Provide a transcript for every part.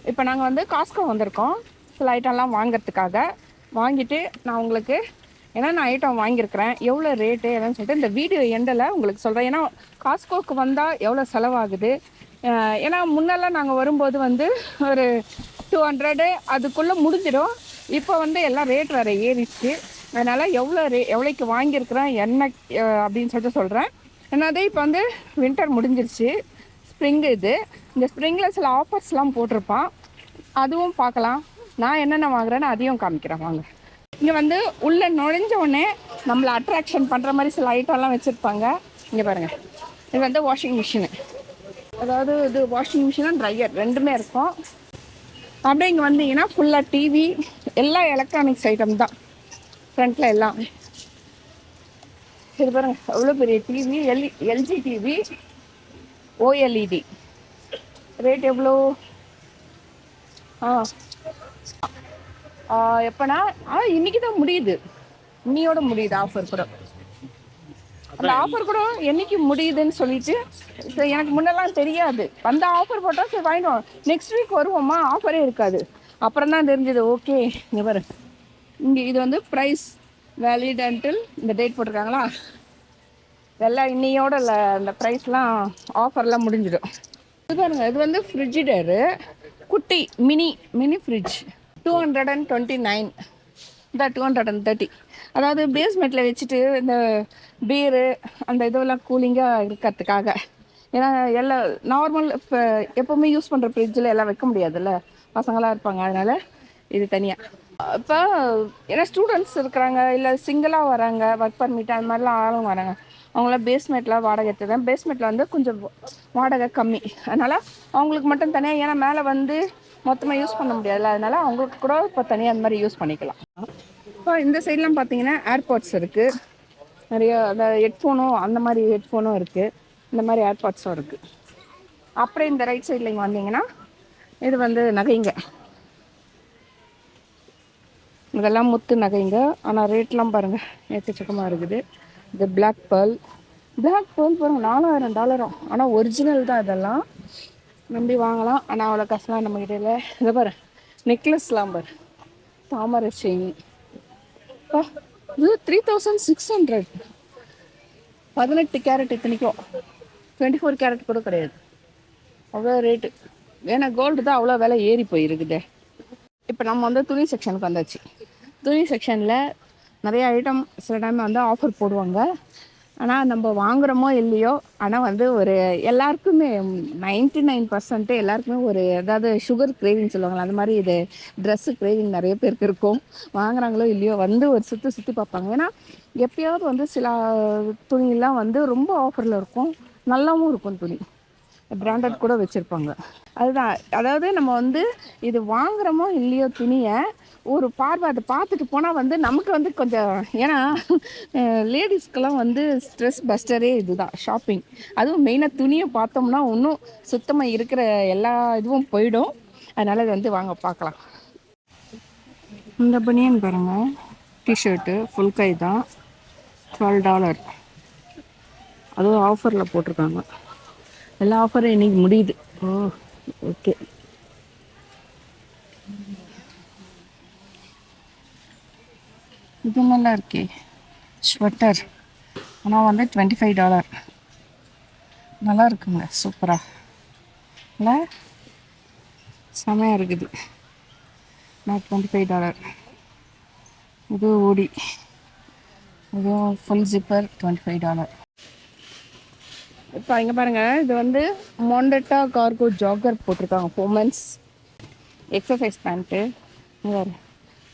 இப்போ நாங்கள் வந்து காஸ்கோ வந்திருக்கோம் சில ஐட்டம்லாம் வாங்கிறதுக்காக. வாங்கிட்டு நான் உங்களுக்கு என்னென்ன ஐட்டம் வாங்கியிருக்கிறேன், எவ்வளோ ரேட்டு என்னன்னு சொல்லிட்டு இந்த வீடியோ எண்டில் உங்களுக்கு சொல்கிறேன். ஏன்னா காஸ்கோவுக்கு வந்தால் எவ்வளோ செலவாகுது. ஏன்னா முன்னெல்லாம் நாங்கள் வரும்போது வந்து ஒரு 200 அதுக்குள்ளே முடிஞ்சிடும். இப்போ வந்து எல்லாம் ரேட் வேறு ஏறிச்சு. அதனால் எவ்வளோக்கு வாங்கியிருக்கிறேன் என்ன அப்படின்னு சொல்லிட்டு சொல்கிறேன். என்னது இப்போ வந்து வின்டர் முடிஞ்சிருச்சு, ஸ்ப்ரிங்கு இது. இந்த ஸ்ப்ரிங்கில் சில ஆஃபர்ஸ்லாம் போட்டிருப்பான், அதுவும் பார்க்கலாம். நான் என்னென்ன வாங்குறேன்னு அதையும் காமிக்கிறேன் வாங்க. இங்கே வந்து உள்ளே நுழைஞ்ச உடனே நம்மளை அட்ராக்ஷன் பண்ணுற மாதிரி சில ஐட்டம்லாம் வச்சுருப்பாங்க. இங்கே பாருங்கள், இது வந்து வாஷிங் மிஷினு. அதாவது இது வாஷிங் மிஷினும் ட்ரையர் ரெண்டுமே இருக்கும். அப்படியே இங்கே வந்தீங்கன்னா ஃபுல்லாக டிவி, எல்லா எலக்ட்ரானிக்ஸ் ஐட்டம் தான் ஃப்ரண்ட்டில் எல்லாம். இது பாருங்கள் எவ்வளோ பெரிய TV, LG TV OLED. Rate எவ்வளோ? எப்போனா இன்னைக்கு தான் முடியுது, இன்னையோட முடியுது ஆஃபர் கூட. அந்த ஆஃபர் கூட என்னைக்கு முடியுதுன்னு சொல்லிட்டு எனக்கு முன்னெல்லாம் தெரியாது. அந்த ஆஃபர் போட்டால் சரி வாங்கிடுவோம், நெக்ஸ்ட் வீக் வருவோமா ஆஃபரே இருக்காது. அப்புறம் தான் தெரிஞ்சது. ஓகே இங்கே பாரு, இங்கே இது வந்து ப்ரைஸ் வேலிட் அன்டில் இந்த டேட் போட்டிருக்காங்களா, எல்லாம் இன்னையோட இந்த ப்ரைஸ்லாம் ஆஃபர்லாம் முடிஞ்சிடும். இது பாருங்க, இது வந்து ஃப்ரிட்ஜிடரு குட்டி மினி ஃப்ரிட்ஜ் 229. இந்த 230. அதாவது பேஸ்மெண்ட்டில் வச்சுட்டு இந்த பீரு அந்த இதெல்லாம் கூலிங்காக இருக்கிறதுக்காக. ஏன்னா எல்லாம் நார்மல் இப்போ எப்போவுமே யூஸ் பண்ணுற ஃப்ரிட்ஜில் எல்லாம் வைக்க முடியாதுல்ல, பசங்களாம் இருப்பாங்க. அதனால் இது தனியாக. இப்போ ஏன்னா ஸ்டூடெண்ட்ஸ் இருக்கிறாங்க, இல்லை சிங்கிளாக வராங்க, ஒர்க் பர்மிட் அந்த மாதிரிலாம் ஆளும் வராங்க. அவங்களாம் பேஸ்மெண்ட்டில் வாடகை எடுத்துதான். பேஸ்மெண்ட்டில் வந்து கொஞ்சம் வாடகை கம்மி, அதனால் அவங்களுக்கு மட்டும் தனியாக. ஏன்னா மேலே வந்து மொத்தமாக யூஸ் பண்ண முடியாதுல்ல, அதனால் அவங்களுக்கு கூட இப்போ தனியாக அந்த மாதிரி யூஸ் பண்ணிக்கலாம். இப்போ இந்த சைட்லாம் பார்த்தீங்கன்னா ஏர்பாட்ஸ் இருக்குது, நிறைய அந்த ஹெட்ஃபோனும் அந்த மாதிரி ஹெட்ஃபோனும் இருக்குது, இந்த மாதிரி ஏர்பாட்ஸும் இருக்குது. அப்புறம் இந்த ரைட் சைடில் இங்கே வந்தீங்கன்னா இது வந்து நகைங்க, இதெல்லாம் முத்து நகைங்க. ஆனால் ரேட்லாம் பாருங்கள் எக்கச்சக்கமாக இருக்குது. இது பிளாக் பேர்ல் பாருங்கள் $4000. ஆனால் ஒரிஜினல் தான், இதெல்லாம் நம்பி வாங்கலாம். ஆனால் அவ்வளோ காசுலாம் நம்மக்கிட்ட இல்லை. இதை பாரு நெக்லஸ்லாம் பாரு, தாமரை செயின். இது 3600. 18 கேரட் இத்தனைக்கும், 24 கேரட் கூட கிடையாது. அவ்வளோ ரேட்டு. ஏன்னா கோல்டு தான் அவ்வளோ விலை ஏறி போயிருக்குதே. இப்போ நம்ம வந்து துணி செக்ஷனுக்கு வந்தாச்சு. துணி செக்ஷனில் நிறைய ஐட்டம் சில டைம் வந்து ஆஃபர் போடுவாங்க. ஆனால் நம்ம வாங்குகிறோமோ இல்லையோ, ஆனால் வந்து ஒரு எல்லாருக்குமே 99% எல்லாருக்குமே ஒரு ஏதாவது சுகர் கிரேவிங் சொல்லுவாங்களா, அந்த மாதிரி இது ட்ரெஸ்ஸு கிரேவிங் நிறைய பேருக்கு இருக்கும். வாங்குறாங்களோ இல்லையோ வந்து ஒரு சுற்றி பார்ப்பாங்க. ஏன்னா எப்பயாவது வந்து சில துணியெல்லாம் வந்து ரொம்ப ஆஃபரில் இருக்கும், நல்லாவும் இருக்கும். துணி பிராண்டட் கூட வச்சுருப்பாங்க. அதுதான், அதாவது நம்ம வந்து இது வாங்குகிறோமோ இல்லையோ துணியை ஒரு பார்வை அதை பார்த்துட்டு போனால் வந்து நமக்கு வந்து கொஞ்சம். ஏன்னா லேடிஸ்க்கெல்லாம் வந்து ஸ்ட்ரெஸ் பஸ்டரே இதுதான் ஷாப்பிங். அதுவும் மெயினாக துணியை பார்த்தோம்னா இன்னும் சுத்தமாக இருக்கிற எல்லா இதுவும் போயிடும். அதனால் இது வந்து வாங்க பார்க்கலாம். இந்த பனியன் பாருங்கள், டிஷர்ட்டு ஃபுல் கை தான், $12. அதுவும் ஆஃபரில் போட்டிருக்காங்க. எல்லா ஆஃபரும் இன்னைக்கு முடியுது. ஓகே. இது நல்லா இருக்கே, ஸ்வெட்டர். ஆனால் வந்து $25. நல்லா இருக்குங்க, சூப்பராக இல்லை, செமையாக இருக்குது. நான் $25. இது ஓடி, இதுவும் ஃபுல் ஜிப்பர் $25. இப்போ இங்கே பாருங்கள், இது வந்து மொண்டட்டா கார்கோ ஜாகர் போட்டிருக்காங்க, உமன்ஸ் எக்ஸசைஸ் பேண்ட்டு.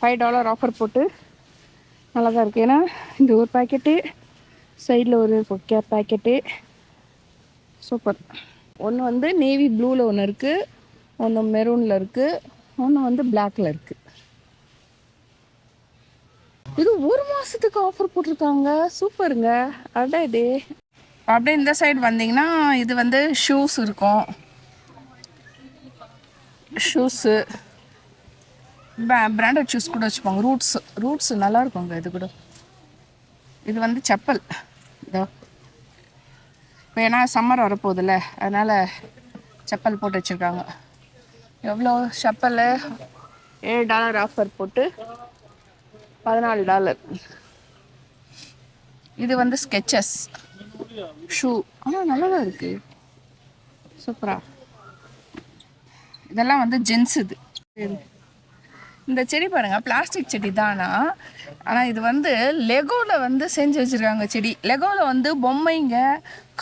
$5 ஆஃபர் போட்டு நல்லா தான் இருக்குது. ஏன்னா இந்த ஒரு பேக்கெட்டு, சைடில் ஒரு பேக்கெட்டு, சூப்பர். ஒன்று வந்து நேவி ப்ளூவில் ஒன்று இருக்குது, ஒன்று மெரூனில் இருக்குது, ஒன்று வந்து பிளாக்கில் இருக்குது. இது ஒரு மாதத்துக்கு ஆஃபர் போட்டிருக்காங்க, சூப்பருங்க. அதான் இது. அப்படியே இந்த சைடு வந்தீங்கன்னா இது வந்து ஷூஸ் இருக்கும். ஷூஸு பிராண்டட் ஷூஸ் கூட வச்சுப்பாங்க. ரூட்ஸ் நல்லா இருக்குங்க. இது கூட, இது வந்து செப்பல். இதோ இப்போ ஏன்னா சம்மர் வரப்போகுதுல்ல, அதனால் செப்பல் போட்டு வச்சுருக்காங்க. எவ்வளோ ஷப்பலு $7 ஆஃபர் போட்டு $14. இது வந்து ஸ்கெச்சஸ் ஷூ. ஆனால் நல்லா தான் இருக்குது, சூப்பரா. இதெல்லாம் வந்து ஜென்ஸ். இது இந்த செடி பாருங்க, பிளாஸ்டிக் செடி தானா, ஆனால் இது வந்து லெகோவில் வந்து செஞ்சு வச்சுருக்காங்க செடி. லெகோவில் வந்து பொம்மைங்க,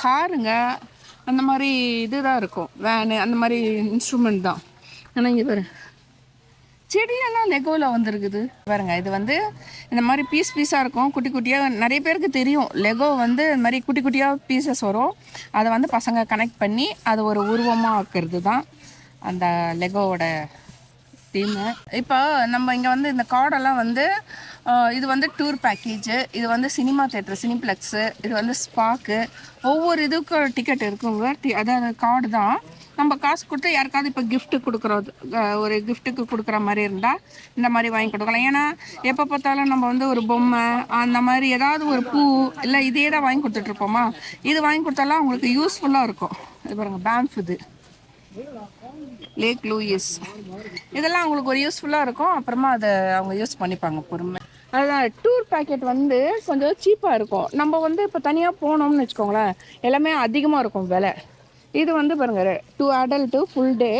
காருங்க, அந்த மாதிரி இதுதான் இருக்கும், வேனு அந்த மாதிரி இன்ஸ்ட்ருமெண்ட் தான். ஆனால் இங்கே பாருங்க செடியெல்லாம் லெகோவில் வந்துருக்குது பாருங்க. இது வந்து இந்த மாதிரி பீஸ் பீஸாக இருக்கும், குட்டி குட்டியாக. நிறைய பேருக்கு தெரியும் லெகோ வந்து இந்த மாதிரி குட்டி குட்டியாக பீசஸ் வரும், அதை வந்து பசங்க கனெக்ட் பண்ணி அதை ஒரு உருவமாக ஆக்குறது தான் அந்த லெகோவோட தீமு. இப்போ நம்ம இங்கே வந்து இந்த கார்டெல்லாம் வந்து இது வந்து டூர் பேக்கேஜு, இது வந்து சினிமா தேட்டர் சினிப்ளெக்ஸு, இது வந்து ஸ்பாக்கு, ஒவ்வொரு இதுக்கும் டிக்கெட் இருக்குங்க. அதாவது கார்டு தான். நம்ம காசு கொடுத்து யாருக்காவது இப்போ கிஃப்ட்டு கொடுக்குறது, ஒரு கிஃப்ட்டுக்கு கொடுக்குற மாதிரி இருந்தால் இந்த மாதிரி வாங்கி கொடுக்கலாம். ஏன்னா எப்போ பார்த்தாலும் நம்ம வந்து ஒரு பொம்மை அந்த மாதிரி ஏதாவது ஒரு பூ இல்லை இதே தான் வாங்கி கொடுத்துட்ருப்போமா. இது வாங்கி கொடுத்தாலாம் அவங்களுக்கு யூஸ்ஃபுல்லாக இருக்கும். இது பாருங்கள், பேம்ப், இது லேக் லூயிஸ், இதெல்லாம் அவங்களுக்கு ஒரு யூஸ்ஃபுல்லாக இருக்கும். அப்புறமா அதை அவங்க யூஸ் பண்ணிப்பாங்க பொறுமை. அதுதான் டூர் பேக்கெட் வந்து கொஞ்சம் சீப்பாக இருக்கும். நம்ம வந்து இப்போ தனியாக போனோம்னு வச்சுக்கோங்களேன், எல்லாமே அதிகமாக இருக்கும் விலை. இது வந்து பாருங்கள், 2 adult full day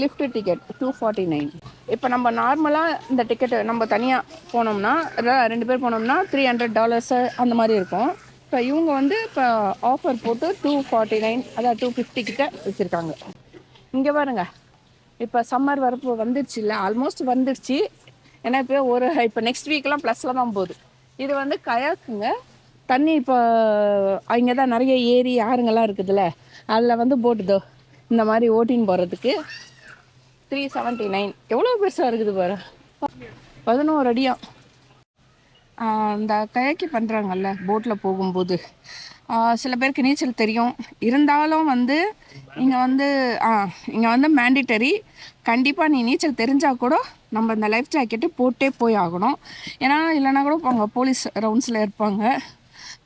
lift ticket $249. இப்போ நம்ம நார்மலாக இந்த டிக்கெட்டு நம்ம தனியாக போனோம்னா 2 பேர் போனோம்னா $300 அந்த மாதிரி இருக்கும். இப்போ இவங்க வந்து இப்போ ஆஃபர் போட்டு 249, அதாவது 250 கிட்ட வச்சுருக்காங்க. இங்கே பாருங்க, இப்போ சம்மர் வரப்பு வந்துடுச்சு இல்லை, ஆல்மோஸ்ட் வந்துடுச்சு. ஏன்னா இப்போ நெக்ஸ்ட் வீக்கெலாம் ப்ளஸில் தான் போகுது. இது வந்து கயாக்குங்க. தண்ணி இப்போ அங்கே தான் நிறைய ஏரி ஆறுங்கள்லாம் இருக்குதுல்ல, அதில் வந்து போட்டுதோ இந்த மாதிரி ஓட்டின்னு போகிறதுக்கு $379. எவ்வளோ பெருசாக இருக்குது பாரு, 11 அடியா. இந்த கயாக்கி பண்ணுறாங்கல்ல போட்டில் போகும்போது, சில பேருக்கு நீச்சல் தெரியும், இருந்தாலும் வந்து இங்கே வந்து மேண்டிட்டரி. கண்டிப்பாக நீ நீச்சல் தெரிஞ்சால் கூட நம்ம இந்த லைஃப் ஜாக்கெட்டு போட்டே போய் ஆகணும். ஏன்னா இல்லைனா கூட அவங்க போலீஸ் ரவுண்ட்ஸில் இருப்பாங்க,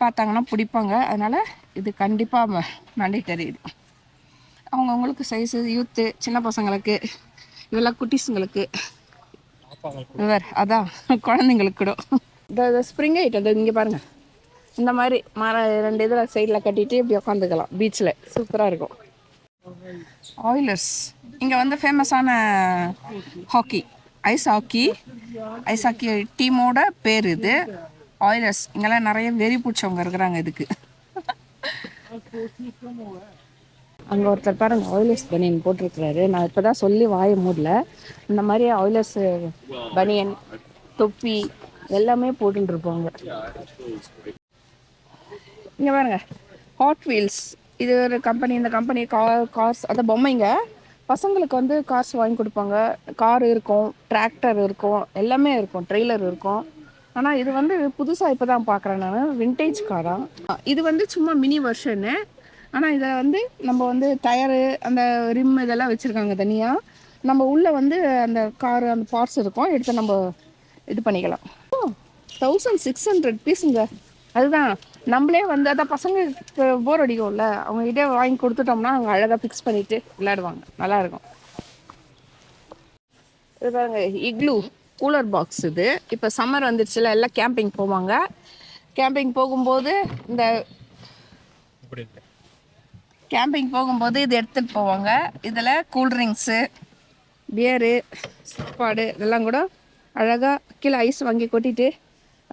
பார்த்தாங்கன்னா பிடிப்பாங்க. அதனால் இது கண்டிப்பாக மேண்டிட்டரி. இது அவங்கவுங்களுக்கு சைஸு, யூத்து, சின்ன பசங்களுக்கு, இதெல்லாம் குட்டீஸுங்களுக்கு, அதான் குழந்தைங்களுக்கு கூட. இந்த ஸ்ப்ரிங் ஐட்டம் இங்கே பாருங்கள், இந்த மாதிரி மரம் 2 இதில் சைடில் கட்டிட்டு இப்படி உட்காந்துக்கலாம் பீச்சில், சூப்பராக இருக்கும். ஆயிலர்ஸ் இங்கே வந்து ஃபேமஸான ஹாக்கி, ஐஸ் ஹாக்கி டீமோட பேர் இது ஆயிலர்ஸ். இங்கெல்லாம் நிறைய வெறி பிடிச்சவங்க இருக்கிறாங்க இதுக்கு. அங்கே ஒருத்தர் பாருங்க ஆயிலர்ஸ் பனியன் போட்டிருக்கிறாரு. நான் இப்போ தான் சொல்லி வாய மூடல. இந்த மாதிரி ஆயிலர்ஸ் பனியன், தொப்பி எல்லாமே போட்டுருப்பாங்க. இங்கே பாருங்க, ஹாட் வீல்ஸ், இது ஒரு கம்பெனி. இந்த கம்பெனி கார்ஸ், அந்த பொம்மைங்க, பசங்களுக்கு வந்து கார்ஸ் வாங்கி கொடுப்பாங்க. கார் இருக்கும், டிராக்டர் இருக்கும், எல்லாமே இருக்கும், ட்ரெய்லர் இருக்கும். ஆனால் இது வந்து புதுசாக இப்போ தான் பார்க்குறேன் நான், விண்டேஜ் காராக. இது வந்து சும்மா மினி வெர்ஷனு. ஆனால் இதை வந்து நம்ம வந்து டயரு, அந்த ரிம் இதெல்லாம் வச்சுருக்காங்க தனியாக. நம்ம உள்ளே வந்து அந்த காரு அந்த பார்ட்ஸ் இருக்கும், எடுத்து நம்ம இது பண்ணிக்கலாம். 1600 பீஸுங்க. அதுதான் நம்மளே வந்து அதான் பசங்க போர் அடிக்கும்ல, அவங்ககிட்டே வாங்கி கொடுத்துட்டோம்னா அவங்க அழகாக ஃபிக்ஸ் பண்ணிவிட்டு விளையாடுவாங்க, நல்லாயிருக்கும். இது பாருங்க, இக்லூ கூலர் பாக்ஸ். இது இப்போ சம்மர் வந்துடுச்சுல, எல்லாம் கேம்பிங் போவாங்க. கேம்பிங் போகும்போது இது எடுத்துகிட்டு போவாங்க. இதில் கூல்ட்ரிங்க்ஸு, பியரு, சாப்பாடு இதெல்லாம் கூட அழகாக கீழே ஐஸ் வாங்கி கொட்டிட்டு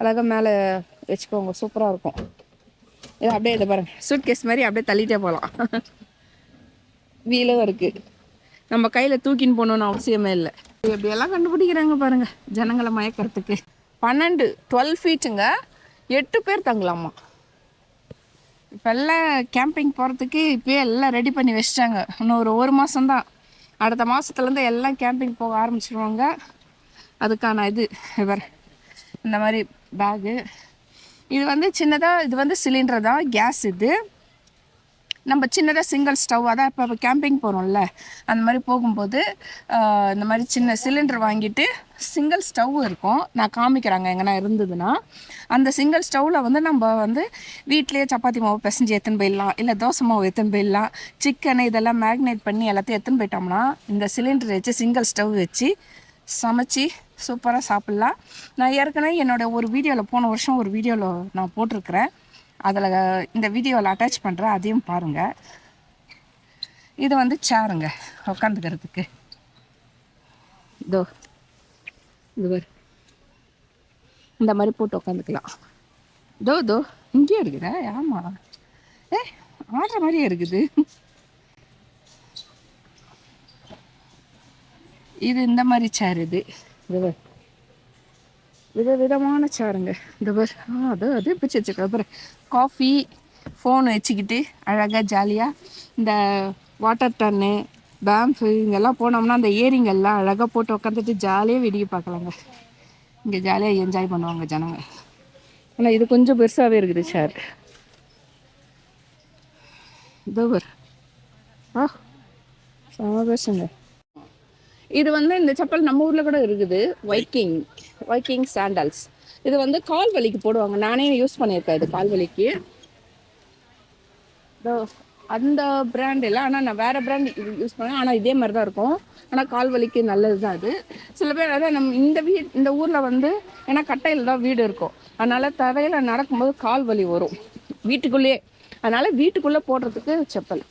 அழகாக மேலே வச்சுக்கோங்க, சூப்பராக இருக்கும். இது அப்படியே இதை பாருங்கள், சூட் கேஸ் மாதிரி அப்படியே தள்ளிட்டே போகலாம். வீலும் இருக்குது, நம்ம கையில் தூக்கின்னு போகணுன்னு அவசியமே இல்லை. எப்படியெல்லாம் கண்டுபிடிக்கிறாங்க பாருங்கள் ஜனங்களை மயக்கிறதுக்கு. 12 ஃபீட்டுங்க, 8 பேர் தங்கலாமா. இப்போ எல்லாம் கேம்பிங் போகிறதுக்கு இப்போயே எல்லாம் ரெடி பண்ணி வச்சிட்டாங்க. இன்னும் ஒரு மாதம்தான், அடுத்த மாதத்துலேருந்து எல்லாம் கேம்பிங் போக ஆரம்பிச்சிடுவாங்க. அதுக்கான இது இந்த மாதிரி பேகு. இது வந்து சின்னதாக, இது வந்து சிலிண்டர் தான், கேஸ். இது நம்ம சின்னதாக சிங்கிள் ஸ்டவ் அதான் இப்போ கேம்பிங் போகிறோம்ல அந்த மாதிரி போகும்போது இந்த மாதிரி சின்ன சிலிண்டர் வாங்கிட்டு சிங்கிள் ஸ்டவ் இருக்கும். நான் காமிக்கிறாங்க எங்கன்னா இருந்ததுன்னா அந்த சிங்கிள் ஸ்டவ்வில் வந்து நம்ம வந்து வீட்லேயே சப்பாத்தி மாவு பிசைஞ்சு எடுத்துன்னு போயிடலாம், இல்லை தோசை மாவு எடுத்துன்னு போயிடலாம், சிக்கன் இதெல்லாம் மேக்னேட் பண்ணி எல்லாத்தையும் எடுத்துன்னு போயிட்டோம்னா இந்த சிலிண்டர் வச்சு சிங்கிள் ஸ்டவ் வச்சு சமைச்சி சூப்பராக சாப்பிட்லாம். நான் ஏற்கனவே என்னோடய ஒரு வீடியோவில் போன வருஷம் ஒரு வீடியோவில் நான் போட்டிருக்கிறேன். அதில் இந்த வீடியோவில் அட்டாச் பண்ணுறேன், அதையும் பாருங்கள். இது வந்து சேருங்க உட்காந்துக்கிறதுக்கு. இதோ இது இந்த மாதிரி போட்டு உட்காந்துக்கலாம். இதோ இங்கேயே இருக்குதா? ஆமாம், ஆடுற மாதிரியே இருக்குது. இது இந்த மாதிரி சேர். இது விதவிதமான சேருங்க. இந்த அது பிடிச்சி வச்சுக்க. காஃபி ஃபோன் வச்சுக்கிட்டு அழகாக ஜாலியாக இந்த வாட்டர் டன்னு பேம்ஃபு இங்கெல்லாம் போனோம்னா அந்த ஏரிங்கெல்லாம் அழகாக போட்டு உட்காந்துட்டு ஜாலியாக வீடியோ பார்க்கலாங்க. இங்கே ஜாலியாக என்ஜாய் பண்ணுவாங்க ஜனங்க. ஆனால் இது கொஞ்சம் பெருசாகவே இருக்குது சேர். இதோ சமபேசுங்க. இது வந்து இந்த செப்பல் நம்ம ஊரில் கூட இருக்குது, வைக்கிங் சாண்டல்ஸ். இது வந்து கால் வலிக்கு போடுவாங்க. நானே யூஸ் பண்ணியிருக்கேன் இது கால் வலிக்கு. அந்த பிராண்ட் இல்லை, ஆனால் நான் வேறு பிராண்ட் யூஸ் பண்ணேன். ஆனால் இதே மாதிரி தான் இருக்கும். ஆனால் கால் வலிக்கு நல்லது தான் அது. சில பேர் அதான் நம்ம இந்த ஊரில் வந்து ஏன்னா கட்டையில் தான் வீடு இருக்கும், அதனால் தரையில் நடக்கும்போது கால் வலி வரும் வீட்டுக்குள்ளேயே. அதனால் வீட்டுக்குள்ளே போடுறதுக்கு செப்பல்.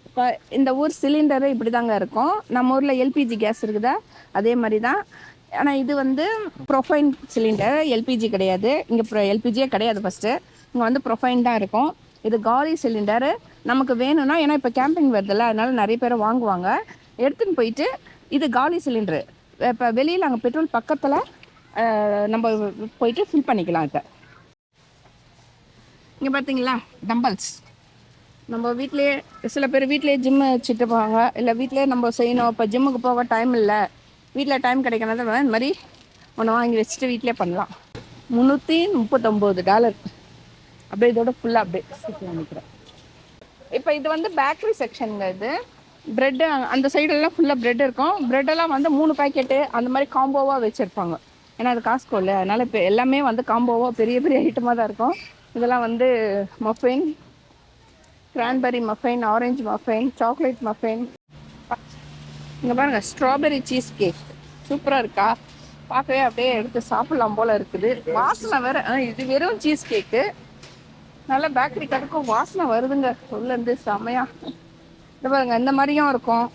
இப்போ இந்த ஊர் சிலிண்டரு இப்படி தாங்க இருக்கும். நம்ம ஊரில் எல்பிஜி கேஸ் இருக்குதா அதே மாதிரி தான். ஆனால் இது வந்து ப்ரொஃபைன் சிலிண்டர், எல்பிஜி கிடையாது. இங்கே எல்பிஜியே கிடையாது. ஃபஸ்ட்டு இங்கே வந்து ப்ரொஃபைன் தான் இருக்கும். இது காலி சிலிண்டரு. நமக்கு வேணும்னா ஏன்னா இப்போ கேம்பிங் வருதில்ல, அதனால நிறைய பேர் வாங்குவாங்க, எடுத்துன்னு போயிட்டு இது காலி சிலிண்டரு. இப்போ வெளியில் அங்கே பெட்ரோல் பக்கத்தில் நம்ம போயிட்டு ஃபில் பண்ணிக்கலாம். இப்போ இங்கே பார்த்தீங்களா டம்பல்ஸ். நம்ம வீட்லேயே சில பேர் வீட்லேயே ஜிம்மு வச்சுட்டு போவாங்க, இல்லை வீட்லேயே நம்ம செய்யணும். இப்போ ஜிம்முக்கு போக டைம் இல்லை, வீட்டில் டைம் கிடைக்கணும், இந்த மாதிரி ஒன்று வாங்கி வச்சுட்டு வீட்டிலே பண்ணலாம். $339. அப்படியே இதோட ஃபுல்லாக அப்படியே சேர்த்து நினைக்கிறேன். இப்போ இது வந்து பேக்கரி செக்ஷனுங்க. இது ப்ரெட்டு அந்த சைடெல்லாம் ஃபுல்லாக ப்ரெட் இருக்கும். ப்ரெட்டெல்லாம் வந்து 3 பேக்கெட்டு அந்த மாதிரி காம்போவாக வச்சுருப்பாங்க. ஏன்னா அது காஸ்ட்கோ இல்லை, அதனால் இப்போ எல்லாமே வந்து காம்போவாக பெரிய பெரிய ஐட்டமாக தான் இருக்கும். இதெல்லாம் வந்து மஃபின், கிரான்பெரி மஃபைன், ஆரஞ்சு மஃபைன், சாக்லேட் மஃபைன். இங்கே பாருங்கள், ஸ்ட்ராபெரி சீஸ் கேக் சூப்பராக இருக்கா? பார்க்கவே அப்படியே எடுத்து சாப்பிட்லாம் போல் இருக்குது. வாசனை வேறு. இது வெறும் சீஸ் கேக்கு, நல்லா பேக்கரி கடைக்கும் வாசனை வருதுங்க உள்ளேருந்து செம்மையாக. இது பாருங்கள், இந்த மாதிரியும் இருக்கும்.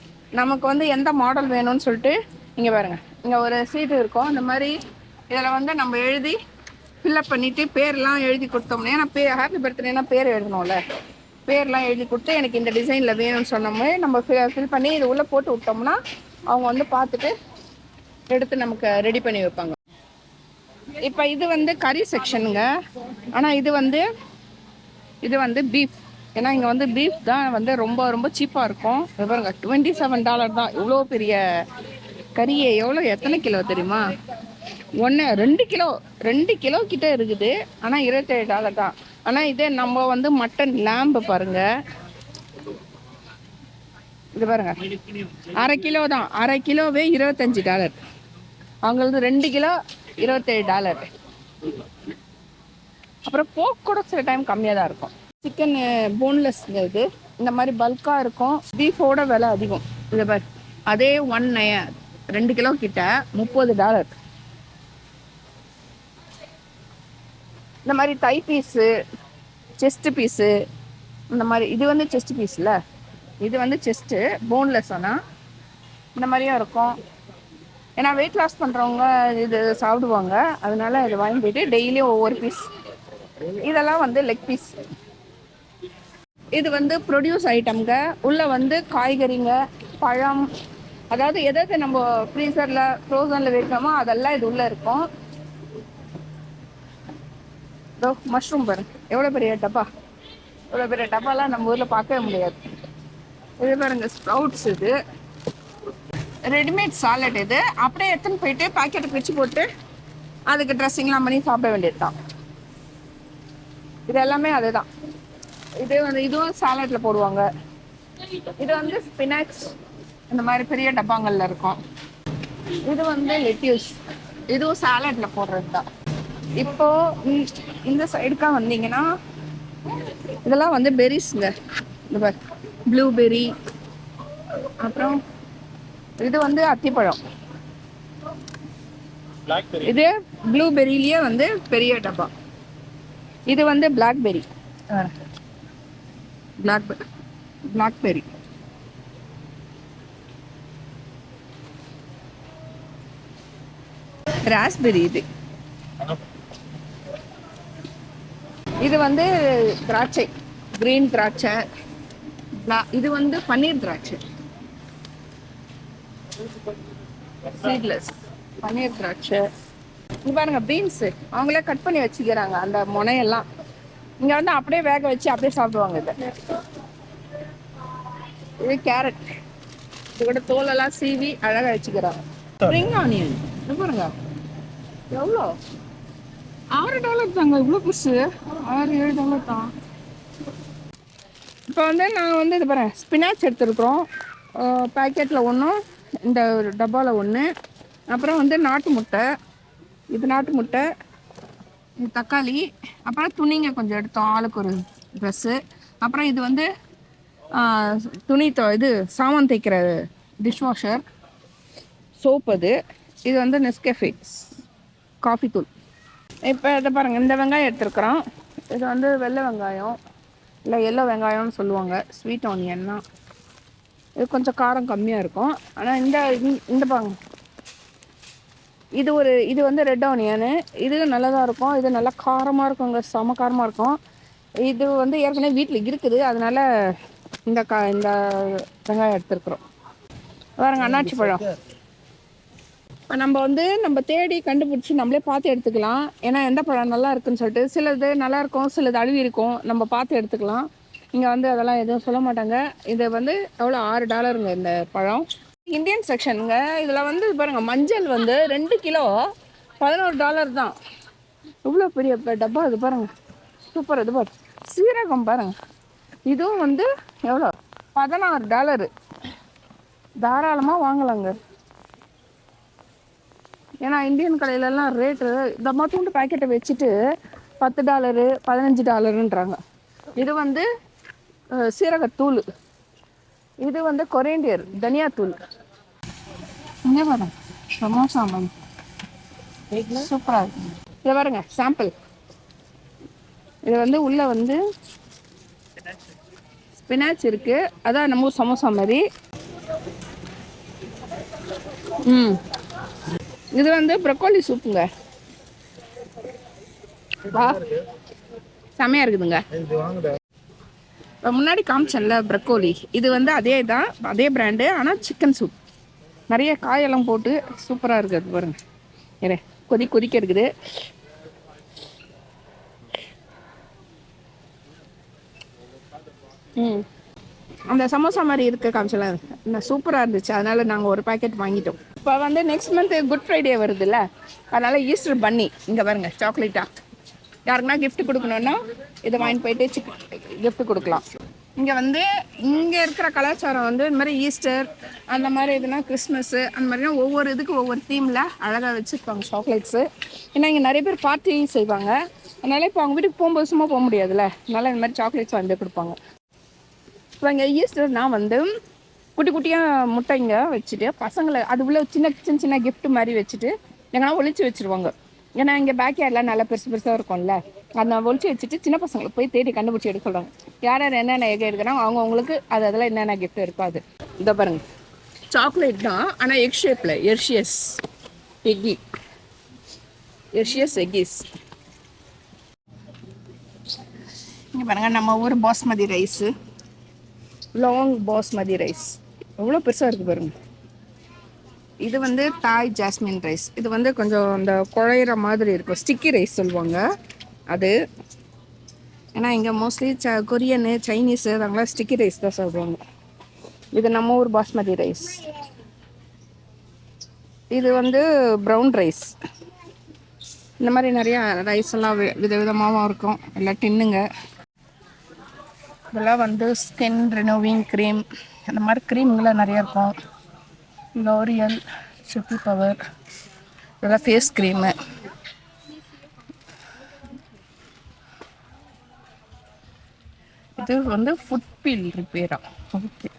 நமக்கு வந்து எந்த மாடல் வேணும்னு சொல்லிட்டு இங்கே பாருங்கள், இங்கே ஒரு சீட்டு இருக்கும். இந்த மாதிரி இதில் வந்து நம்ம எழுதி ஃபில்லப் பண்ணிவிட்டு பேர்லாம் எழுதி கொடுத்தோம்னா, ஏன்னா ஹாப்பி பர்த்டேனா பேர் எழுதணும்ல, பேர்லாம் எழுதி கொடுத்து எனக்கு இந்த டிசைனில் வேணும்னு சொன்னோமே நம்ம ஃபில் பண்ணி இது உள்ளே போட்டு விட்டோம்னா அவங்க வந்து பார்த்துட்டு எடுத்து நமக்கு ரெடி பண்ணி வைப்பாங்க. இப்போ இது வந்து கறி செக்ஷனுங்க. ஆனால் இது வந்து பீஃப். ஏன்னா இங்கே வந்து பீஃப் தான் வந்து ரொம்ப ரொம்ப சீப்பாக இருக்கும். பாருங்க, $27 தான். இவ்வளோ பெரிய கறியை எத்தனை கிலோ தெரியுமா? 2 கிலோ கிட்ட இருக்குது. ஆனால் $27 தான். ஆனால் இதே நம்ம வந்து மட்டன் லேம்பு பாருங்கள், இது பாருங்க, அரை கிலோ தான். அரை கிலோவே $25. அவங்களது 2 கிலோ $27. அப்புறம் போக் கூட சில டைம் கம்மியாக தான் இருக்கும். சிக்கன் போன்லெஸ்ங்க. இது இந்த மாதிரி பல்காக இருக்கும். பீஃபோட விலை அதிகம். இதை பாரு, அதே 2 கிலோ கிட்ட $30. இந்த மாதிரி தை பீஸு, செஸ்ட்டு பீஸு, இந்த மாதிரி. இது வந்து செஸ்ட் பீஸில், இது வந்து செஸ்ட்டு போன்லெஸ். ஆனால் இந்த மாதிரியும் இருக்கும். ஏன்னா வெயிட் லாஸ் பண்ணுறவங்க இது சாப்பிடுவாங்க, அதனால இது வாங்கி போயிட்டு டெய்லியும் ஒவ்வொரு பீஸ். இதெல்லாம் வந்து லெக் பீஸ். இது வந்து ப்ரொடியூஸ் ஐட்டம்ங்க. உள்ளே வந்து காய்கறிங்க, பழம், அதாவது எதாவது நம்ம ஃப்ரீசரில் ஃப்ரோசனில் வைக்கணுமோ அதெல்லாம் இது உள்ளே இருக்கும். இதோ மஷ்ரூம் பாருங்க, எவ்வளோ பெரிய டப்பா. இவ்வளோ பெரிய டப்பாலாம் நம்ம ஊரில் பார்க்கவே முடியாது. இது பாருங்க, ஸ்ப்ரவுட்ஸ். இது ரெடிமேட் சாலட். இது அப்படியே எடுத்துன்னு போயிட்டு பாக்கெட்டை பிரித்து போட்டு அதுக்கு ட்ரெஸ்ஸிங்லாம் பண்ணி சாப்பிட வேண்டியது தான். இது எல்லாமே அதுதான். இது வந்து இதுவும் சாலட்ல போடுவாங்க. இது வந்து ஸ்பினாச் இந்த மாதிரி பெரிய டப்பாங்கள்ல இருக்கும். இது வந்து லெட்யூஸ், இதுவும் சாலட்ல போடுறது தான். இப்போ இந்த சைடுக்கா வந்தீங்கன்னா இதெல்லாம் வந்து பெரிஸ்ங்க. இந்த ப்ளூபெரி, அப்புறம் இது வந்து அத்திப்பழம். இது ப்ளூபெரியிலேயே வந்து பெரிய டப்பா. இது வந்து பிளாக்பெரி. Blackberry raspberry. இது வந்து திராட்சை, கிரீன் திராட்சை. இது வந்து பன்னீர் திராட்சை, சீட்லெஸ் பன்னீர் திராட்சை. இங்க பாருங்க பீன்ஸ், அவங்களே கட் பண்ணி வச்சுக்கிறாங்க அந்த முனையெல்லாம். இங்க வந்து அப்படியே வேக வச்சு அப்படியே சாப்பிடுவாங்க. இது கேரட், இது கூட தோலெல்லாம் சீவி அழகா வச்சுக்கிறாங்க. ஸ்ப்ரிங் ஆனியன் பாருங்க எவ்வளோ, $6 தாங்க. இவ்வளோ புதுசு $6-7 தான். இப்போ வந்து நாங்கள் வந்து இது பாருங்க ஸ்பினாச் எடுத்துருக்குறோம். பேக்கெட்டில் ஒன்றும், இந்த டப்பாவில் ஒன்று. அப்புறம் வந்து நாட்டு முட்டை, இது நாட்டு முட்டை, இது தக்காளி, அப்புறம் துணிங்க கொஞ்சம் எடுத்தோம், ஆளுக்கு ஒரு ட்ரெஸ்ஸு. அப்புறம் இது வந்து துணி இது சாமான் தைக்கிற டிஷ்வாஷர் சோப். இது வந்து நெஸ்கேஃபே காஃபி தூள். இப்போ இதை பாருங்கள், இந்த வெங்காயம் எடுத்துருக்குறோம். இது வந்து வெள்ளை வெங்காயம், இல்லை எல்லோ வெங்காயம்னு சொல்லுவாங்க, ஸ்வீட் ஆனியன்னா. இது கொஞ்சம் காரம் கம்மியாக இருக்கும். ஆனால் இந்த பாருங்க, இது வந்து ரெட் ஆனியனு. இது நல்லதாக இருக்கும், இது நல்லா காரமாக இருக்குங்க, செம காரமாக இருக்கும். இது வந்து ஏற்கனவே வீட்டில் இருக்குது, அதனால இந்த வெங்காயம் எடுத்துருக்குறோம். பாருங்க அன்னாச்சி பழம். இப்போ நம்ம தேடி கண்டுபிடிச்சி நம்மளே பார்த்து எடுத்துக்கலாம். ஏன்னா எந்த பழம் நல்லா இருக்குன்னு சொல்லிட்டு, சிலது நல்லாயிருக்கும், சிலது அழுவி இருக்கும், நம்ம பார்த்து எடுத்துக்கலாம். இங்கே வந்து அதெல்லாம் எதுவும் சொல்ல மாட்டாங்க. இது வந்து எவ்வளோ $6 இந்த பழம். இந்தியன் செக்ஷனுங்க. இதில் வந்து பாருங்கள், மஞ்சள் வந்து 2 கிலோ $11 தான். இவ்வளோ பெரிய டப்பா. இது பாருங்கள், சூப்பர். இது பாரு, சீரகம் பாருங்கள், இதுவும் வந்து எவ்வளோ $16. தாராளமாக வாங்கலாங்க. ஏன்னா இந்தியன் கடையிலலாம் ரேட்டு இந்த மட்டுண்டு பேக்கெட்டை வச்சுட்டு $10 $15ன்றாங்க. இது வந்து சீரகத்தூள், இது வந்து கொரியண்டியர் தனியாத்தூள். இங்கே பாருங்க சமோசா மாதிரி சூப்பராக இருக்கு. இதை பாருங்க சாம்பிள். இது வந்து உள்ளே வந்து ஸ்பினாச் இருக்குது, அதான் நம்ம சமோசா மாதிரி. இது வந்து ப்ரொக்கோலி சூப்புங்க. வா, செமையாக இருக்குதுங்க. இப்போ முன்னாடி காமிச்சேன்ல ப்ரொக்கோலி, இது வந்து அதே பிராண்டு, ஆனால் சிக்கன் சூப். நிறைய காயெல்லாம் போட்டு சூப்பராக இருக்குது பாருங்க. ஏ கொதிக்க இருக்குது. அந்த சமோசா மாதிரி இருக்க காமிச்சலாம், சூப்பராக இருந்துச்சு, அதனால நாங்கள் ஒரு பேக்கெட் வாங்கிட்டோம். இப்போ வந்து நெக்ஸ்ட் மந்த் குட் ஃப்ரைடே வருதுல்ல, அதனால ஈஸ்டர் பன்னி இங்கே பாருங்க, சாக்லேட்டா. யாருக்குன்னா கிஃப்ட் கொடுக்கணுன்னா இதை வாங்கிட்டு போயிட்டு கிஃப்ட் கொடுக்கலாம். இங்கே இருக்கிற கலாச்சாரம் வந்து இந்த மாதிரி ஈஸ்டர் அந்த மாதிரி இதுனா கிறிஸ்மஸ்ஸு அந்த மாதிரினா ஒவ்வொரு இதுக்கு ஒவ்வொரு தீமில் அழகாக வச்சுருப்பாங்க சாக்லேட்ஸு. ஏன்னா இங்கே நிறைய பேர் பார்ட்டியும் செய்வாங்க, அதனால இப்போ அவங்க வீட்டுக்கு போகும்போது சும்மா போக முடியாதுல்ல, அதனால இந்த மாதிரி சாக்லேட்ஸ் வந்து கொடுப்பாங்க. இப்போ இங்கே ஈஸ்டர்னா வந்து குட்டி குட்டியாக முட்டைங்க வச்சுட்டு பசங்களை அது உள்ள சின்ன கிஃப்ட் மாதிரி வச்சுட்டு எங்கன்னா ஒழிச்சு வச்சுருவாங்க. ஏன்னா இங்கே பேக் யார்டெலாம் நல்லா பெருசாக இருக்கும்ல, அதை ஒழிச்சு வச்சுட்டு சின்ன பசங்களை போய் தேடி கண்டுபிடிச்சி எடுக்க சொல்கிறாங்க. யார் என்னென்ன எடுக்கிறாங்க அதெல்லாம் என்னென்ன கிஃப்ட் இருக்காது. இதை பாருங்க, சாக்லேட் தான், ஆனால் எக் ஷேப்பில் எர்ஷியஸ் எக்கீஸ். இங்கே பாருங்கள், நம்ம ஊர் basmati rice, long basmati rice எவ்வளோ பெருசாக இருக்குது பாருங்க. இது வந்து தாய் ஜாஸ்மின் ரைஸ். இது வந்து கொஞ்சம் அந்த குழையிற மாதிரி இருக்கும், ஸ்டிக்கி ரைஸ் சொல்லுவாங்க அது. ஏன்னா இங்கே மோஸ்ட்லி கொரியனு சைனீஸு அதெல்லாம் ஸ்டிக்கி ரைஸ் தான் சொல்லுவாங்க. இது நம்ம ஊர் பாஸ்மதி ரைஸ். இது வந்து ப்ரௌன் ரைஸ். இந்த மாதிரி நிறையா ரைஸ் எல்லாம் விதவிதமாகவும் இருக்கும், எல்லாம் டின்னுங்க. இதெல்லாம் வந்து ஸ்கின் ரினோவிங் க்ரீம், அந்த மாதிரி க்ரீம்லாம் நிறையா இருக்கும். லோரியல், சிப்பி பவர், இதெல்லாம் ஃபேஸ் க்ரீமு. இது வந்து ஃபுட் பீல் ரிப்பேரா, ஓகே.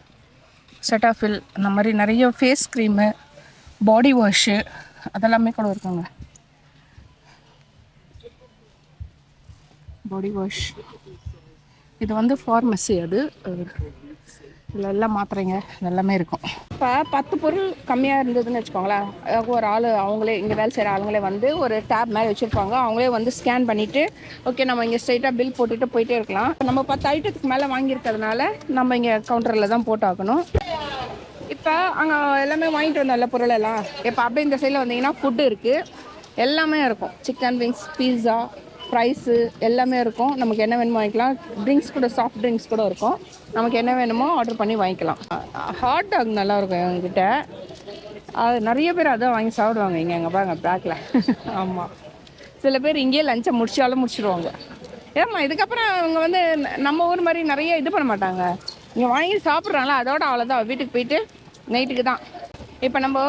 செட்டாஃபில், அந்த மாதிரி நிறைய ஃபேஸ் க்ரீமு, பாடி வாஷு அதெல்லாமே கூட இருக்குங்க. பாடி வாஷ், இது வந்து ஃபார்மசி. அது இதில் எல்லாம் மாத்திரைங்க எல்லாமே இருக்கும். இப்போ 10 பொருள் கம்மியாக இருந்ததுன்னு வச்சுக்கோங்களேன், ஒரு ஆள் அவங்களே இங்கே வேலை செய்கிற ஆளுங்களே வந்து ஒரு டேப் மேலே வச்சுருப்பாங்க. அவங்களே வந்து ஸ்கேன் பண்ணிவிட்டு ஓகே நம்ம இங்கே ஸ்ட்ரைட்டாக பில் போட்டுட்டு போயிட்டே இருக்கலாம். நம்ம 10 ஐட்டத்துக்கு மேலே வாங்கியிருக்கிறதுனால நம்ம இங்கே கவுண்டரில் தான் போட்டாக்கணும். இப்போ அங்கே எல்லாமே வாங்கிட்டு வந்தோம்ல பொருள் எல்லாம். இப்போ அப்படியே இந்த சைடில் வந்தீங்கன்னா ஃபுட்டு இருக்குது, எல்லாமே இருக்கும். சிக்கன் விங்ஸ், பீஸா, ப்ரைஸு எல்லாமே இருக்கும். நமக்கு என்ன வேணுமோ வாங்கிக்கலாம். ட்ரிங்க்ஸ் கூட, சாஃப்ட் ட்ரிங்க்ஸ் கூட இருக்கும். நமக்கு என்ன வேணுமோ ஆர்டர் பண்ணி வாங்கிக்கலாம். ஹாட் டாக் நல்லாயிருக்கும் எங்ககிட்ட. அது நிறைய பேர் அதான் வாங்கி சாப்பிடுவாங்க இங்கே. எங்கே பாருங்க பேக்கில். ஆமாம், சில பேர் இங்கேயே லஞ்சை முடிச்சிடுவாங்க. ஏம்மா இதுக்கப்புறம் அவங்க வந்து நம்ம ஊர் மாதிரி நிறைய இது பண்ண மாட்டாங்க. இங்கே வாங்கி சாப்பிட்றாங்களா அதோட அவ்வளோதான், வீட்டுக்கு போயிட்டு நைட்டுக்கு தான். இப்போ நம்ம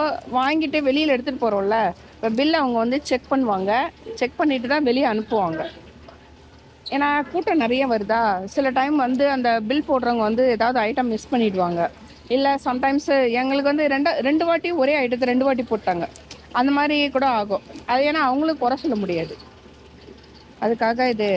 வாங்கிட்டு வெளியில் எடுத்துகிட்டு போகிறோம்ல, இப்போ பில்லை அவங்க வந்து செக் பண்ணுவாங்க. செக் பண்ணிட்டு தான் வெளியே அனுப்புவாங்க. ஏன்னா கூட்டம் நிறைய வருதா, சில டைம் வந்து அந்த பில் போடுறவங்க வந்து ஏதாவது ஐட்டம் மிஸ் பண்ணிடுவாங்க. இல்லை சம்டைம்ஸு எங்களுக்கு வந்து ரெண்டு வாட்டி ஒரே ஐட்டத்தை 2 வாட்டி போட்டாங்க, அந்த மாதிரி கூட ஆகும். அது ஏன்னா அவங்களுக்கு குறை சொல்ல முடியாது, அதுக்காக இது.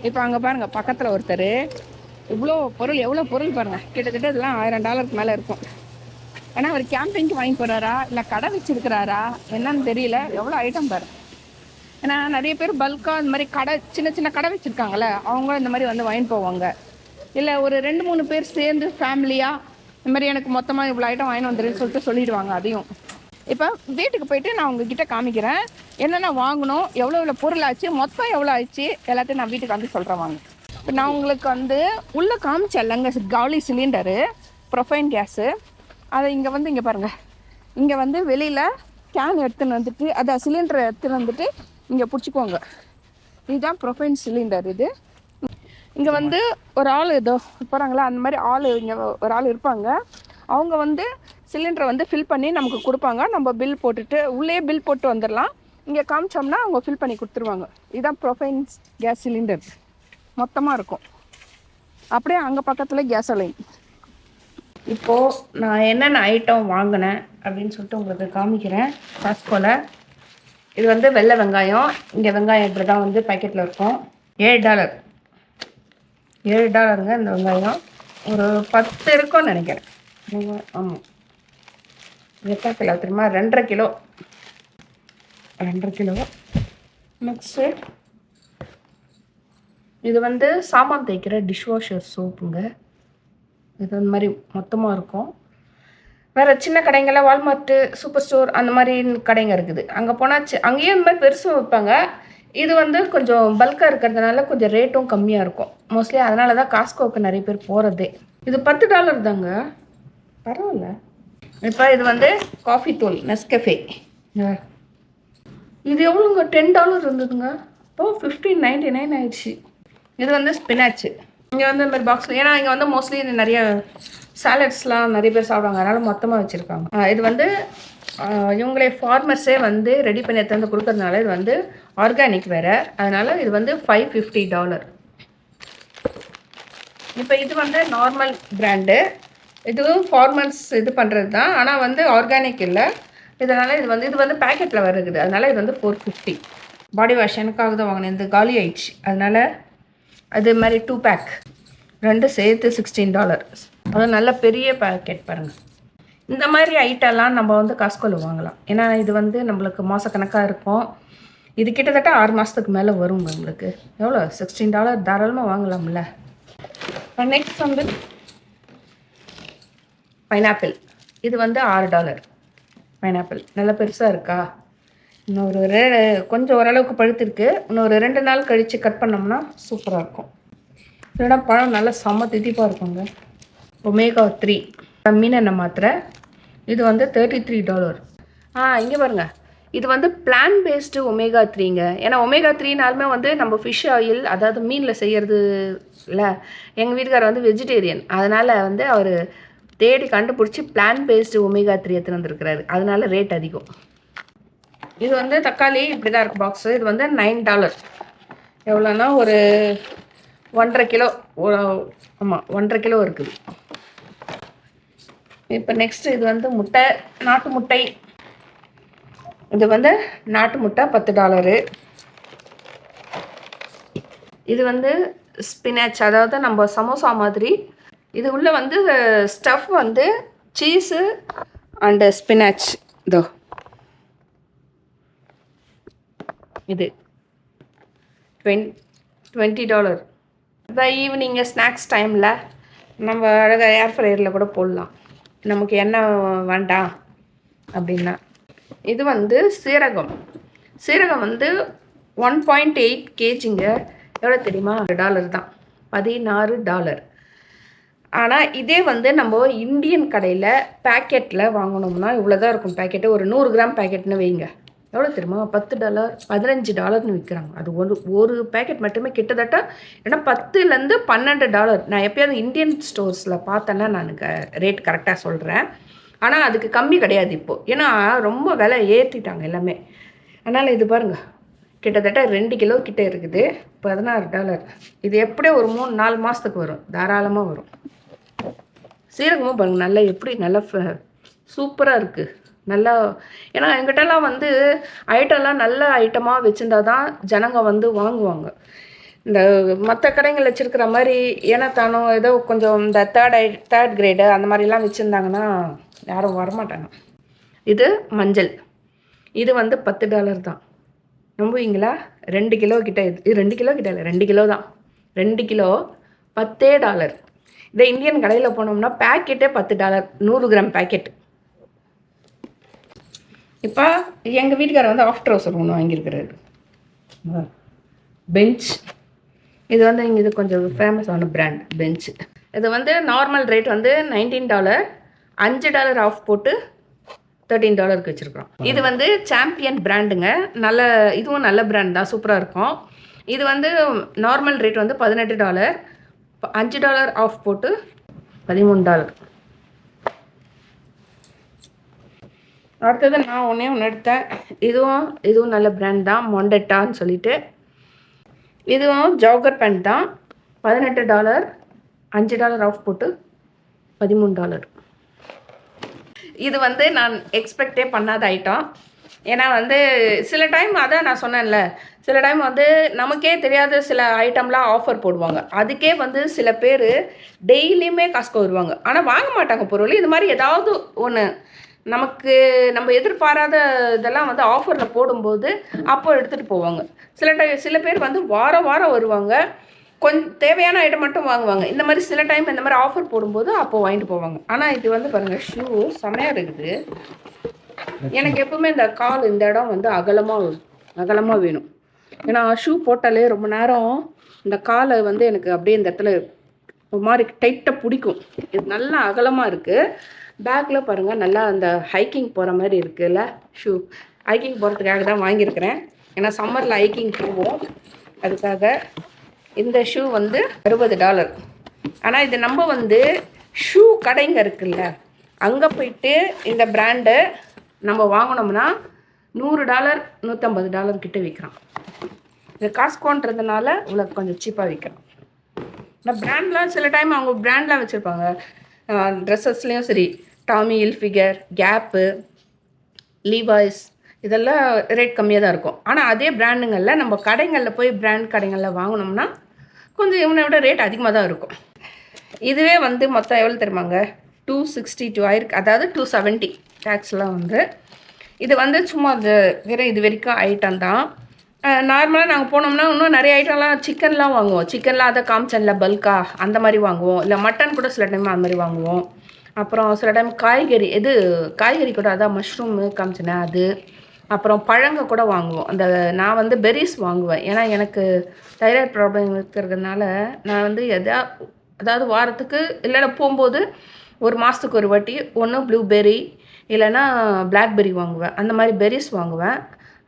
இப்போ அங்கே பாருங்கள் பக்கத்தில் ஒருத்தர் இவ்வளோ பொருள், எவ்வளோ பொருள் பாருங்கள், கிட்டத்தட்ட இதெல்லாம் $1000 மேலே இருக்கும். ஏன்னா அவர் கேம்பிங்க்கு வாங்கி போகிறாரா இல்லை கடை வச்சுருக்கிறாரா என்னன்னு தெரியல. எவ்வளோ ஐட்டம் பாரு. ஏன்னா நிறைய பேர் பல்காக இந்த மாதிரி கடை, சின்ன சின்ன கடை வச்சுருக்காங்களே, அவங்க இந்த மாதிரி வந்து வாங்கிட்டு போவாங்க. இல்லை ஒரு 2-3 பேர் சேர்ந்து ஃபேமிலியாக இந்த மாதிரி எனக்கு மொத்தமாக இவ்வளோ ஐட்டம் வாங்கிட்டு வந்துடுன்னு சொல்லிட்டு சொல்லிடுவாங்க. அதையும் இப்போ வீட்டுக்கு போயிட்டு நான் உங்ககிட்ட காமிக்கிறேன் என்னென்ன வாங்கணும், எவ்வளோ பொருள் ஆச்சு, மொத்தம் எவ்வளோ ஆச்சு, எல்லாத்தையும் நான் வீட்டுக்கு வந்து சொல்கிறேன் வாங்க. இப்போ நான் உங்களுக்கு வந்து உள்ளே காமிச்சேன்லங்க காலி சிலிண்டரு, ப்ரொஃபைன் கேஸு. அதை இங்கே வந்து இங்கே பாருங்கள், இங்கே வந்து வெளியில் கேன் எடுத்துன்னு வந்துட்டு அதை சிலிண்டரை எடுத்துன்னு வந்துட்டு இங்கே பிடிச்சிக்குவாங்க. இதுதான் ப்ரொஃபைன் சிலிண்டர். இது இங்கே வந்து ஒரு ஆள் ஏதோ போகிறாங்களா, அந்த மாதிரி ஆள் இங்கே ஒரு ஆள் இருப்பாங்க. அவங்க வந்து சிலிண்டரை வந்து ஃபில் பண்ணி நமக்கு கொடுப்பாங்க. நம்ம பில் போட்டுட்டு உள்ளே பில் போட்டு வந்துடலாம். இங்கே காமிச்சோம்னா அவங்க ஃபில் பண்ணி கொடுத்துருவாங்க. இதுதான் ப்ரொஃபைன் கேஸ் சிலிண்டர், மொத்தமாக இருக்கும். அப்படியே அங்கே பக்கத்தில் கேஸ் லைன். இப்போது நான் என்னென்ன ஐட்டம் வாங்கினேன் அப்படின்னு சொல்லிட்டு உங்களுக்கு காமிக்கிறேன். காஸ்கோவில் இது வந்து வெள்ளை வெங்காயம். இங்கே வெங்காயம் இப்படி தான் வந்து பேக்கெட்டில் இருக்கும். $7 $7ங்க இந்த வெங்காயம். ஒரு 10 இருக்கும்னு நினைக்கிறேன். ஆமாம், எத்தனை கிலோ தெரியுமா? 2.5 கிலோ. 2.5 கிலோ. நெக்ஸ்ட்டு இது வந்து சாமான் தேய்க்கிற டிஷ்வாஷர் சோப்புங்க. இது அந்த மாதிரி மொத்தமாக இருக்கும். வேறு சின்ன கடைங்களில் வால்மார்ட்டு, சூப்பர் ஸ்டோர் அந்த மாதிரி கடைங்க இருக்குது. அங்கே போனால் அங்கேயும் இந்த மாதிரி பெருசும் வைப்பாங்க. இது வந்து கொஞ்சம் பல்காக இருக்கிறதுனால கொஞ்சம் ரேட்டும் கம்மியாக இருக்கும் மோஸ்ட்லி. அதனால தான் காஸ்கோவுக்கு நிறைய பேர் போகிறதே. இது $10 தாங்க, பரவாயில்ல. இப்போ இது வந்து காஃபி தூள் நெஸ்கஃபே. இது எவ்வளோங்க? $10 இருந்ததுங்க, இப்போது $15.99 ஆயிடுச்சு. இது வந்து ஸ்பினாச்சு. இங்கே வந்து இந்த மாதிரி பாக்ஸில், ஏன்னா இங்கே வந்து மோஸ்ட்லி நிறைய சாலட்ஸ்லாம் நிறைய பேர் சாப்பிடுவாங்க, அதனால் மொத்தமாக வச்சுருக்காங்க. இது வந்து இவங்களே ஃபார்மர்ஸே வந்து ரெடி பண்ணி எடுத்து வந்து கொடுக்கறதுனால இது வந்து ஆர்கானிக் வேறு, அதனால் இது வந்து $550. இப்போ இது வந்து நார்மல் பிராண்டு, இதுவும் ஃபார்மர்ஸ் இது பண்ணுறது தான், ஆனால் வந்து ஆர்கானிக் இல்லை. இதனால் இது வந்து பேக்கெட்டில் வருது, அதனால் இது வந்து $450. பாடி வாஷ் எனக்காக தான் வாங்கினேன், இந்த காலி ஆயிடுச்சு. அதனால் அது மாதிரி 2 பேக், 2 சேர்த்து $16. அது நல்ல பெரிய பேக்கெட் பாருங்கள். இந்த மாதிரி ஐட்டம்லாம் நம்ம வந்து காஸ்கோவில் வாங்கலாம். ஏன்னா இது வந்து நம்மளுக்கு மாதக்கணக்காக இருக்கும். இது கிட்டத்தட்ட 6 மாதத்துக்கு மேலே வரும் நம்மளுக்கு. எவ்வளோ? $16 தாராளமாக வாங்கலாம்ல. நெக்ஸ்ட் வந்து பைனாப்பிள். இது வந்து $6. பைனாப்பிள் நல்லா பெருசாக இருக்கா? இன்னொரு கொஞ்சம் ஓரளவுக்கு பழுத்திருக்கு. இன்னொரு 2 நாள் கழித்து கட் பண்ணோம்னா சூப்பராக இருக்கும். இல்லைனா பழம் நல்லா செம்ம தித்திப்பாக இருக்குங்க. omega 3 மீனெண்ணெய் மாத்திரை. இது வந்து $33. இங்கே பாருங்கள், இது வந்து பிளான் பேஸ்டு omega 3ங்க. ஏன்னா omega 3நாலுமே வந்து நம்ம ஃபிஷ் ஆயில், அதாவது மீனில் செய்கிறது இல்லை. எங்கள் வீட்டுக்காரர் வந்து வெஜிடேரியன், அதனால் வந்து அவர் தேடி கண்டுபிடிச்சி பிளான் பேஸ்டு omega 3 எடுத்துன்னு வந்திருக்கிறாரு. அதனால ரேட் அதிகம். இது வந்து தக்காளி இப்படி தான் இருக்குது பாக்ஸு. இது வந்து $9. எவ்வளோன்னா ஒரு 1.5 கிலோ. ஆமாம், 1.5 கிலோ இருக்குது. இப்போ நெக்ஸ்ட்டு இது வந்து முட்டை, நாட்டு முட்டை. இது வந்து நாட்டு முட்டை $10. இது வந்து ஸ்பினாச், அதாவது நம்ம சமோசா மாதிரி. இது உள்ள வந்து ஸ்டஃப் வந்து சீஸு அண்டு ஸ்பினாச். இதோ இது $20. இப்போ ஈவினிங்கு ஸ்நாக்ஸ் டைமில் நம்ம அழகாக ஏர் ஃப்ரையரில் கூட போடலாம், நமக்கு எண்ணெய் வேண்டாம் அப்படின்னா. இது வந்து சீரகம். சீரகம் வந்து 1.8 kgங்க. எவ்வளோ தெரியுமா? $1 தான், $16. ஆனால் இதே வந்து நம்ம இந்தியன் கடையில் பேக்கெட்டில் வாங்கினோம்னா இவ்வளோ தான் இருக்கும். பேக்கெட்டு ஒரு 100 கிராம் பேக்கெட்னு வைங்க. எவ்வளோ தெரியுமா? $10, $15ன்னு விற்கிறாங்க. அது ஒரு பேக்கெட் மட்டுமே கிட்டத்தட்ட ஏன்னா $10-12. நான் எப்போயாவது இந்தியன் ஸ்டோர்ஸில் பார்த்தேன்னா நான் ரேட் கரெக்டாக சொல்கிறேன். ஆனால் அதுக்கு கம்மி கிடையாது இப்போது, ஏன்னா ரொம்ப விலை ஏற்றிட்டாங்க எல்லாமே. அதனால் இது பாருங்கள், கிட்டத்தட்ட 2 கிலோ கிட்டே இருக்குது. $16. இது எப்படியே ஒரு 3-4 மாதத்துக்கு வரும், தாராளமாக வரும். சீரகமும் பாருங்கள், நல்லா எப்படி நல்லா சூப்பராக இருக்குது. நல்லா, ஏன்னா எங்கிட்டலாம் வந்து ஐட்டம்லாம் நல்ல ஐட்டமாக வச்சுருந்தா தான் ஜனங்க வந்து வாங்குவாங்க. இந்த மற்ற கடைகள் வச்சுருக்கிற மாதிரி ஏன்னா தானோ ஏதோ கொஞ்சம் இந்த தேர்ட் கிரேடு அந்த மாதிரிலாம் வச்சுருந்தாங்கன்னா யாரும் வரமாட்டாங்க. இது மஞ்சள். இது வந்து $10 தான். நம்புவீங்களா? 2 கிலோ கிட்ட. இது 2 கிலோ கிட்ட இல்லை, 2 கிலோ தான். 2 கிலோ $10. இதை இந்தியன் கடையில் போனோம்னா பேக்கெட்டே $10, 100 கிராம் பேக்கெட். இப்போ எங்கள் வீட்டுக்காரர் வந்து ஆஃப்டர் ஹவுஸ் ஒன்று வாங்கியிருக்கிறாரு, பெஞ்ச். இது வந்து இங்கே இது கொஞ்சம் ஃபேமஸான பிராண்ட் பெஞ்சு. இது வந்து நார்மல் ரேட் வந்து $19, $5 ஆஃப் போட்டு $13க்கு வச்சுருக்குறோம். இது வந்து சாம்பியன் பிராண்டுங்க. நல்ல, இதுவும் நல்ல பிராண்ட் தான், சூப்பராக இருக்கும். இது வந்து நார்மல் ரேட் வந்து $18, $5 ஆஃப் போட்டு $13. அடுத்தது நான் ஒன்று எடுத்தேன். இதுவும் நல்ல பிராண்ட் தான், மொண்டெட்டான்னு சொல்லிட்டு. இதுவும் ஜாகர் பேண்ட் தான், $18, $5 ஆஃப் போட்டு $13. இது வந்து நான் எக்ஸ்பெக்டே பண்ணாத ஐட்டம். ஏன்னா வந்து சில டைம், அதான் நான் சொன்னேன்ல, சில டைம் வந்து நமக்கே தெரியாத சில ஐட்டம்லாம் ஆஃபர் போடுவாங்க. அதுக்கே வந்து சில பேர் டெய்லியுமே காசுக்கு வருவாங்க, ஆனால் வாங்க மாட்டாங்க பொருள். இது மாதிரி ஏதாவது ஒன்று நமக்கு நம்ம எதிர்பாராத இதெல்லாம் வந்து ஆஃபரில் போடும்போது அப்போ எடுத்துகிட்டு போவாங்க. சில பேர் வந்து வாரம் வருவாங்க, கொஞ்சம் தேவையான ஐட்டம் மட்டும் வாங்குவாங்க. இந்த மாதிரி சில டைம் இந்த மாதிரி ஆஃபர் போடும்போது அப்போது வாங்கிட்டு போவாங்க. ஆனால் இது வந்து பாருங்கள், ஷூ செமையாக இருக்குது. எனக்கு எப்பவுமே இந்த கால் இந்த இடம் வந்து அகலமாக வேணும். ஏன்னா ஷூ போட்டாலே ரொம்ப நேரம் இந்த காலை வந்து எனக்கு அப்படியே இந்த இடத்துல ஒரு மாதிரி டைட்டாக பிடிக்கும். இது நல்லா அகலமாக இருக்குது. பேக்கில் பாருங்கள், நல்லா அந்த ஹைக்கிங் போகிற மாதிரி இருக்குல்ல ஷூ. ஹைக்கிங் போகிறதுக்காக தான் வாங்கியிருக்கிறேன். ஏன்னா சம்மரில் ஹைக்கிங் போவோம், அதுக்காக. இந்த ஷூ வந்து $60. ஆனால் இது நம்ம வந்து ஷூ கடைங்க இருக்குல்ல, அங்கே போயிட்டு இந்த பிராண்டு நம்ம வாங்கினோம்னா $100, $150 கிட்ட விற்கிறான். இது காஸ்கோன்றதுனால உங்களுக்கு கொஞ்சம் சீப்பாக விற்கிறான். ஆனால் பிராண்ட்லாம் சில டைம் அவங்க பிராண்ட்லாம் வச்சுருப்பாங்க. ட்ரெஸ்ஸஸ்லேயும் சரி, டாமி ஹில்ஃபிகர், கேப்பு, லீவாய்ஸ், இதெல்லாம் ரேட் கம்மியாக தான் இருக்கும். ஆனால் அதே பிராண்டுங்களில் நம்ம கடைகளில் போய் பிராண்ட் கடைகளில் வாங்கினோம்னா கொஞ்சம் இவனை விட ரேட் அதிகமாக தான் இருக்கும். இதுவே வந்து மொத்தம் எவ்வளோ தெரியுமாங்க? $262 ஆயிருக்கு, அதாவது $270 டேக்ஸ்லாம் வந்து. இது வந்து சும்மா அது வேறு இது வரைக்கும் ஐட்டம் தான். நார்மலாக நாங்கள் போனோம்னா இன்னும் நிறைய ஐட்டம்லாம் சிக்கன்லாம் வாங்குவோம். சிக்கன்லாம் அதை காமிச்சன்ல பல்கா அந்த மாதிரி வாங்குவோம். இல்லை மட்டன் கூட சில டைம் அந்த மாதிரி வாங்குவோம். அப்புறம் சில டைம் காய்கறி கூட அதான் மஷ்ரூமு காமிச்சினேன் அது. அப்புறம் பழங்க கூட வாங்குவோம். நான் வந்து பெரிஸ் வாங்குவேன். ஏன்னா எனக்கு தைராய்டு ப்ராப்ளம் இருக்கிறதுனால நான் வந்து அதாவது வாரத்துக்கு இல்லைன்னா போகும்போது ஒரு மாதத்துக்கு ஒரு வாட்டி ஒன்று ப்ளூபெர்ரி இல்லைன்னா பிளாக்பெர்ரி வாங்குவேன். அந்த மாதிரி பெர்ரிஸ் வாங்குவேன்.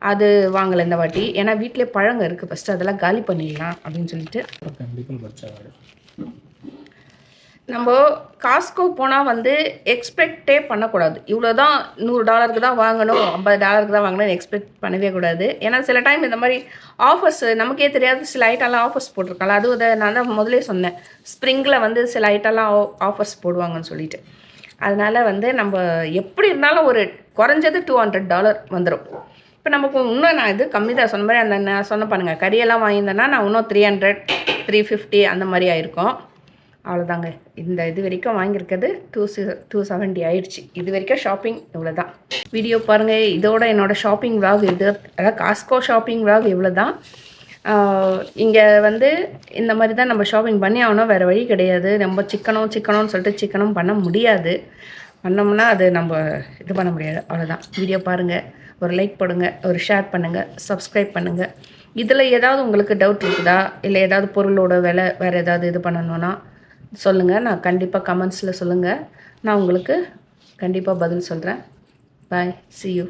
அது வாங்கலை இந்த வாட்டி, ஏன்னா வீட்டிலே பழங்க இருக்குது. ஃபஸ்ட்டு அதெல்லாம் காலி பண்ணிடலாம் அப்படின்னு சொல்லிட்டு. நம்ம காஸ்கோ போனால் வந்து எக்ஸ்பெக்டே பண்ணக்கூடாது. இவ்வளோ தான் $100 தான் வாங்கணும், $50 தான் வாங்கணும்னு எக்ஸ்பெக்ட் பண்ணவே கூடாது. ஏன்னா சில டைம் இந்த மாதிரி ஆஃபர்ஸ் நமக்கே தெரியாது, சில ஐட்டம்லாம் ஆஃபர்ஸ் போட்டிருக்காங்க. அதுவும் நான் தான் முதலே சொன்னேன், ஸ்ப்ரிங்கில் வந்து சில ஐட்டம்லாம் ஆஃபர்ஸ் போடுவாங்கன்னு சொல்லிட்டு. அதனால் வந்து நம்ம எப்படி இருந்தாலும் ஒரு குறைஞ்சது $200 வந்துடும். இப்போ நமக்கு இன்னும் நான் இது கம்மி தான் சொன்ன மாதிரி, அந்த நான் சொன்ன பாருங்கள், கறியெல்லாம் வாங்கியிருந்தேன்னா நான் இன்னும் 300 350 அந்த மாதிரி ஆயிருக்கும். அவ்வளோதாங்க. இந்த இது வரைக்கும் வாங்கியிருக்கிறது 270 ஆயிடுச்சு. இது வரைக்கும் ஷாப்பிங் இவ்வளோ தான். வீடியோ பாருங்கள். இதோட என்னோடய ஷாப்பிங் விளாக் இது, அதாவது காஸ்கோ ஷாப்பிங் விளாக் இவ்வளோ தான். இங்கே வந்து இந்த மாதிரி தான் நம்ம ஷாப்பிங் பண்ணி ஆகணும், வேறு வழி கிடையாது. நம்ம சிக்கனம்னு சொல்லிட்டு சிக்கனும் பண்ண முடியாது. பண்ணோம்னா அது நம்ம இது பண்ண முடியாது. அவ்வளோதான். வீடியோ பாருங்கள், ஒரு லைக் போடுங்க, ஒரு ஷேர் பண்ணுங்கள், சப்ஸ்கிரைப் பண்ணுங்கள். இதில் ஏதாவது உங்களுக்கு டவுட் இருக்குதா, இல்லை ஏதாவது பொருளோட விலை வேறு ஏதாவது இது பண்ணணுன்னா சொல்லுங்கள். நான் கண்டிப்பாக கமெண்ட்ஸில் சொல்லுங்கள். நான் உங்களுக்கு கண்டிப்பாக பதில் சொல்கிறேன். பாய், see you.